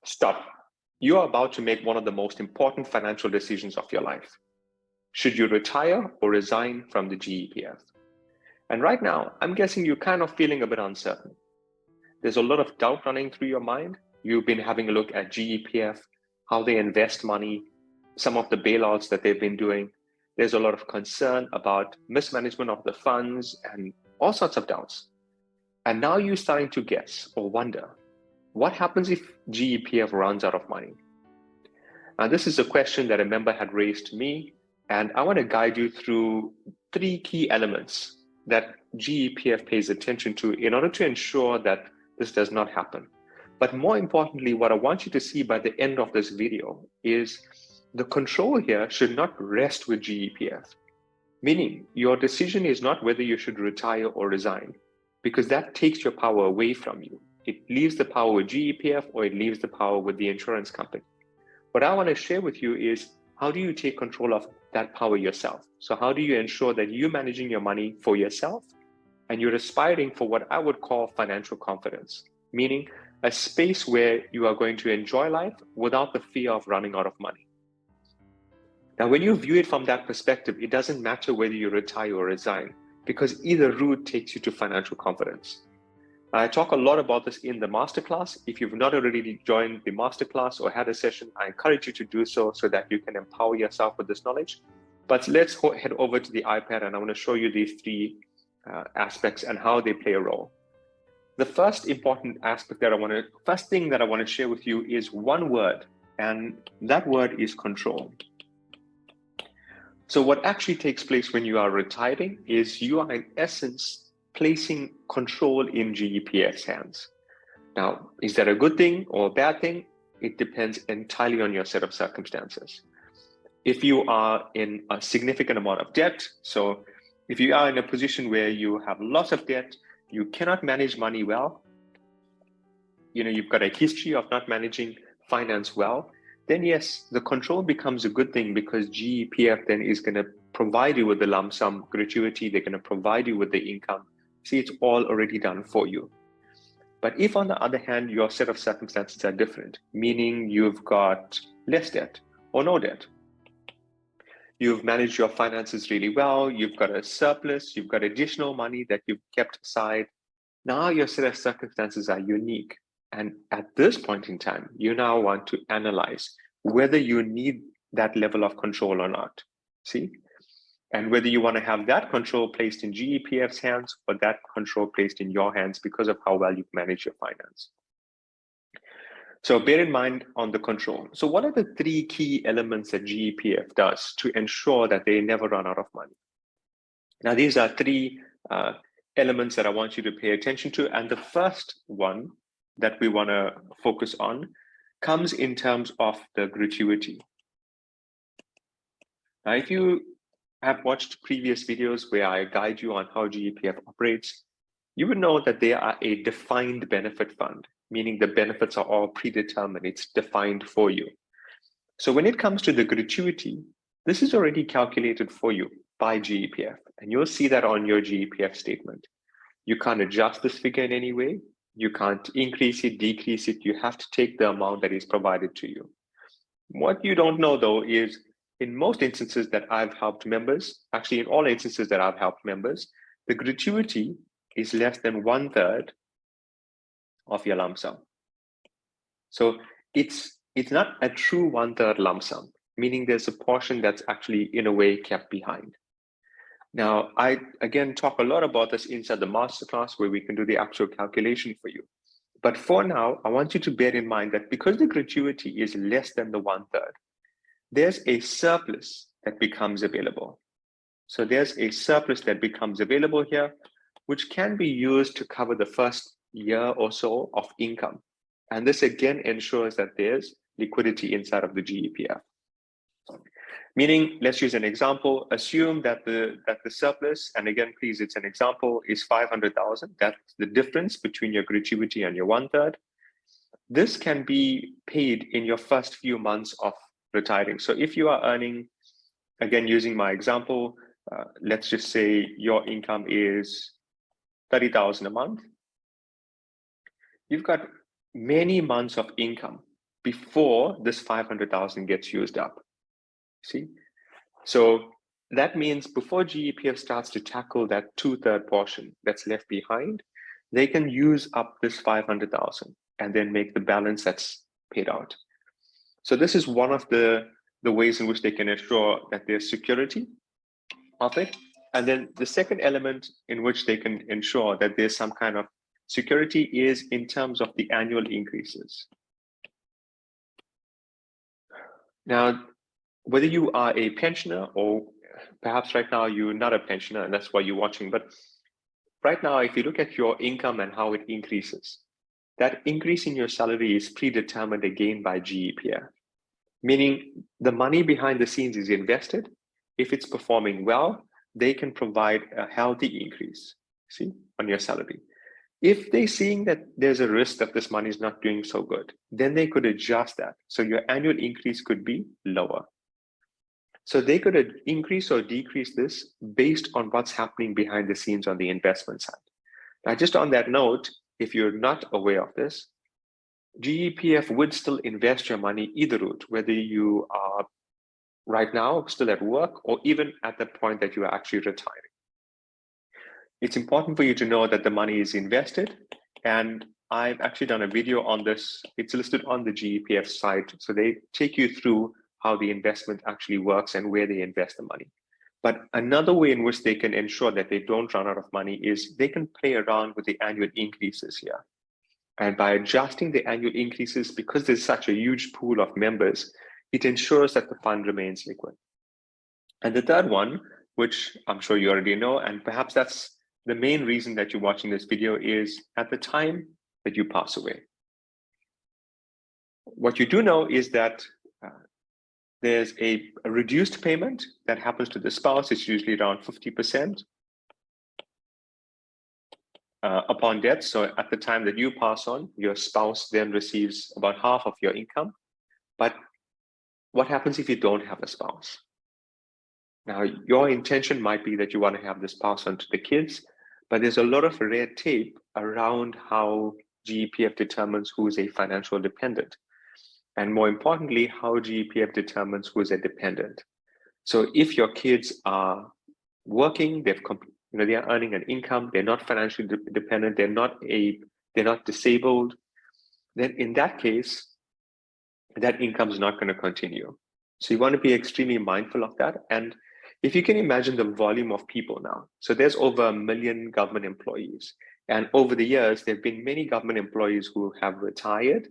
Stop. You are about to make one of the most important financial decisions of your life. Should you retire or resign from the GEPF? And right now, I'm guessing you're kind of feeling a bit uncertain. There's a lot of doubt running through your mind. You've been having a look at GEPF, how they invest money, some of the bailouts that they've been doing. There's a lot of concern about mismanagement of the funds and all sorts of doubts. And now you're starting to guess or wonder, what happens if GEPF runs out of money? Now, this is a question that a member had raised to me, and I want to guide you through 3 key elements that GEPF pays attention to in order to ensure that this does not happen. But more importantly, what I want you to see by the end of this video is the control here should not rest with GEPF, meaning your decision is not whether you should retire or resign, because that takes your power away from you. It leaves the power with GEPF or it leaves the power with the insurance company. What I want to share with you is, how do you take control of that power yourself? So how do you ensure that you're managing your money for yourself and you're aspiring for what I would call financial confidence, meaning a space where you are going to enjoy life without the fear of running out of money. Now, when you view it from that perspective, it doesn't matter whether you retire or resign, because either route takes you to financial confidence. I talk a lot about this in the Masterclass. If you've not already joined the Masterclass or had a session, I encourage you to do so that you can empower yourself with this knowledge. But let's head over to the iPad, and I want to show you these 3 aspects and how they play a role. The first important aspect first thing that I want to share with you is one word, and that word is control. So what actually takes place when you are retiring is you are in essence placing control in GEPF's hands. Now, is that a good thing or a bad thing? It depends entirely on your set of circumstances. If you are in a significant amount of debt, so if you are in a position where you have lots of debt, you cannot manage money well, you've got a history of not managing finance well, then yes, the control becomes a good thing, because GEPF then is going to provide you with the lump sum gratuity. They're going to provide you with the income. See, it's all already done for you. But if, on the other hand, your set of circumstances are different, meaning you've got less debt or no debt, you've managed your finances really well, you've got a surplus, you've got additional money that you've kept aside, now your set of circumstances are unique. And at this point in time, you now want to analyze whether you need that level of control or not. See? And whether you want to have that control placed in GEPF's hands or that control placed in your hands because of how well you manage your finance. So bear in mind on the control. So what are the 3 key elements that GEPF does to ensure that they never run out of money? Now, these are 3 elements that I want you to pay attention to. And the first one that we want to focus on comes in terms of the gratuity. Now, if you have watched previous videos where I guide you on how GEPF operates, you would know that they are a defined benefit fund, meaning the benefits are all predetermined. It's defined for you. So when it comes to the gratuity, this is already calculated for you by GEPF, and you'll see that on your GEPF statement. You can't adjust this figure in any way. You can't increase it, decrease it. You have to take the amount that is provided to you. What you don't know, though, is in most instances that I've helped members, actually in all instances that I've helped members, the gratuity is less than 1/3 of your lump sum. So it's not a true 1/3 lump sum, meaning there's a portion that's actually in a way kept behind. Now, I again talk a lot about this inside the Masterclass, where we can do the actual calculation for you. But for now, I want you to bear in mind that because the gratuity is less than the 1/3, there's a surplus that becomes available. So there's a surplus that becomes available here, which can be used to cover the first year or so of income. And this again ensures that there's liquidity inside of the GEPF. Meaning, let's use an example. Assume that the surplus, and again, please, it's an example, is 500,000. That's the difference between your gratuity and your 1/3. This can be paid in your first few months of retiring. So if you are earning, again, using my example, let's just say your income is 30,000 a month. You've got many months of income before this 500,000 gets used up. See? So that means before GEPF starts to tackle that 2/3 portion that's left behind, they can use up this 500,000 and then make the balance that's paid out. So this is one of the ways in which they can ensure that there's security of it. And then the second element in which they can ensure that there's some kind of security is in terms of the annual increases. Now, whether you are a pensioner or perhaps right now you're not a pensioner and that's why you're watching, but right now, if you look at your income and how it increases, that increase in your salary is predetermined again by GEPF, meaning the money behind the scenes is invested. If it's performing well, they can provide a healthy increase, see, on your salary. If they're seeing that there's a risk that this money is not doing so good, then they could adjust that. So your annual increase could be lower. So they could increase or decrease this based on what's happening behind the scenes on the investment side. Now, just on that note, if you're not aware of this, GEPF would still invest your money either route, whether you are right now still at work or even at the point that you are actually retiring. It's important for you to know that the money is invested, and I've actually done a video on this. It's listed on the GEPF site, so they take you through how the investment actually works and where they invest the money. But another way in which they can ensure that they don't run out of money is they can play around with the annual increases here. And by adjusting the annual increases, because there's such a huge pool of members, it ensures that the fund remains liquid. And the third one, which I'm sure you already know, and perhaps that's the main reason that you're watching this video, is at the time that you pass away. What you do know is that there's a reduced payment that happens to the spouse. It's usually around 50% upon death. So at the time that you pass on, your spouse then receives about half of your income. But what happens if you don't have a spouse? Now, your intention might be that you want to have this pass on to the kids, but there's a lot of red tape around how GEPF determines who is a financial dependent. And more importantly, how GEPF determines who is a dependent. So if your kids are working, they're earning an income, they're not financially dependent, they're not disabled, then in that case, that income is not going to continue. So you want to be extremely mindful of that. And if you can imagine the volume of people now, so there's over 1 million government employees. And over the years, there have been many government employees who have retired,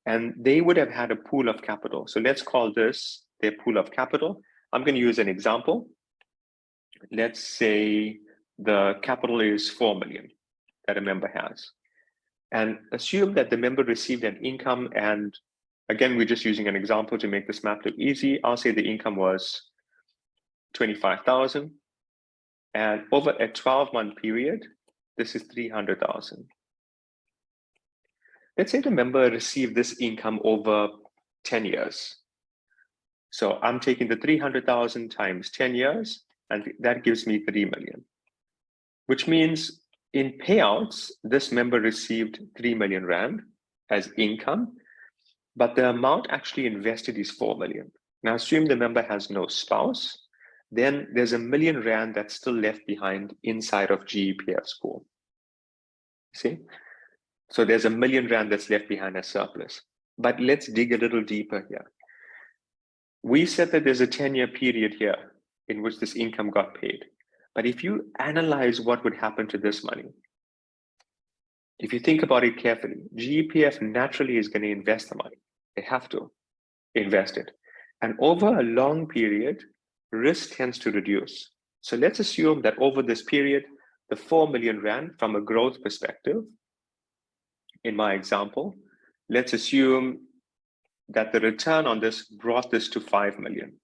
and they would have had a pool of capital. So let's call this their pool of capital. I'm going to use an example. Let's say the capital is 4 million that a member has. And assume that the member received an income, and again, we're just using an example to make this math look easy. I'll say the income was 25,000. And over a 12-month period, this is 300,000. Let's say the member received this income over 10 years. So I'm taking the 300,000 times 10 years, and that gives me 3 million, which means in payouts, this member received 3 million Rand as income, but the amount actually invested is 4 million. Now assume the member has no spouse, then there's 1 million Rand that's still left behind inside of GEPF's pool. See? So there's 1 million Rand that's left behind as surplus. But let's dig a little deeper here. We said that there's a 10-year period here in which this income got paid. But if you analyze what would happen to this money, if you think about it carefully, GEPF naturally is going to invest the money. They have to invest it. And over a long period, risk tends to reduce. So let's assume that over this period, the 4 million Rand from a growth perspective, in my example, let's assume that the return on this brought this to 5 million.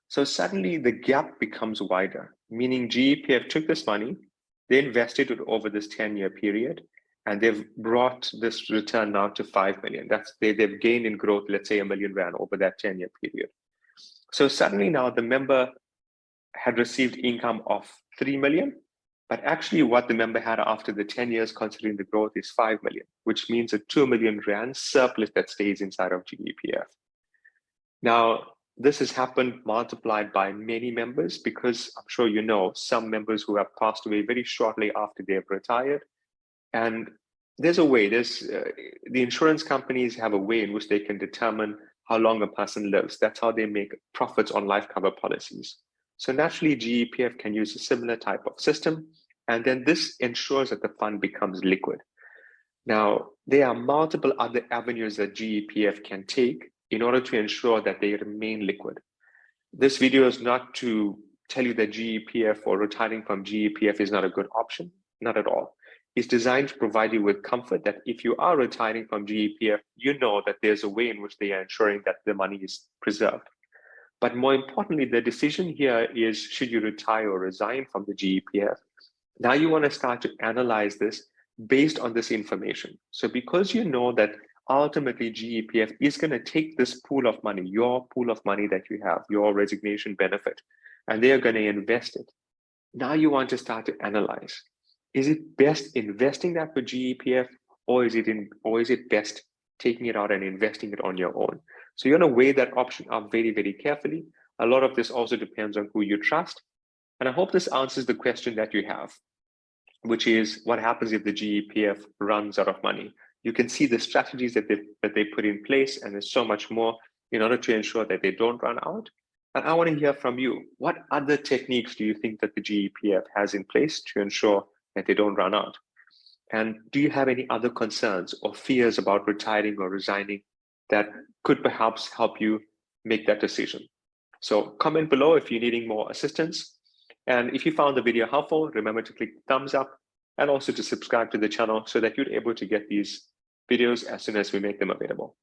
So suddenly the gap becomes wider, meaning GEPF took this money, they invested it over this 10-year period, and they've brought this return now to 5 million. They've gained in growth, let's say 1 million Rand over that 10-year period. So suddenly now the member had received income of 3 million, But actually what the member had after the 10 years considering the growth is 5 million, which means a 2 million rand surplus that stays inside of GEPF. Now, this has happened multiplied by many members because I'm sure you know some members who have passed away very shortly after they have retired. And there's a way, the insurance companies have a way in which they can determine how long a person lives. That's how they make profits on life cover policies. So naturally, GEPF can use a similar type of system, and then this ensures that the fund becomes liquid. Now, there are multiple other avenues that GEPF can take in order to ensure that they remain liquid. This video is not to tell you that GEPF or retiring from GEPF is not a good option, not at all. It's designed to provide you with comfort that if you are retiring from GEPF, you know that there's a way in which they are ensuring that the money is preserved. But more importantly, the decision here is, should you retire or resign from the GEPF? Now you want to start to analyze this based on this information. So because you know that ultimately GEPF is going to take this pool of money, your pool of money that you have, your resignation benefit, and they are going to invest it. Now you want to start to analyze, is it best investing that for GEPF, or is it best taking it out and investing it on your own? So you want to weigh that option up very, very carefully. A lot of this also depends on who you trust. And I hope this answers the question that you have, which is what happens if the GEPF runs out of money? You can see the strategies that they put in place, and there's so much more in order to ensure that they don't run out. And I want to hear from you. What other techniques do you think that the GEPF has in place to ensure that they don't run out? And do you have any other concerns or fears about retiring or resigning that could perhaps help you make that decision? So comment below if you're needing more assistance. And if you found the video helpful, remember to click thumbs up and also to subscribe to the channel so that you're able to get these videos as soon as we make them available.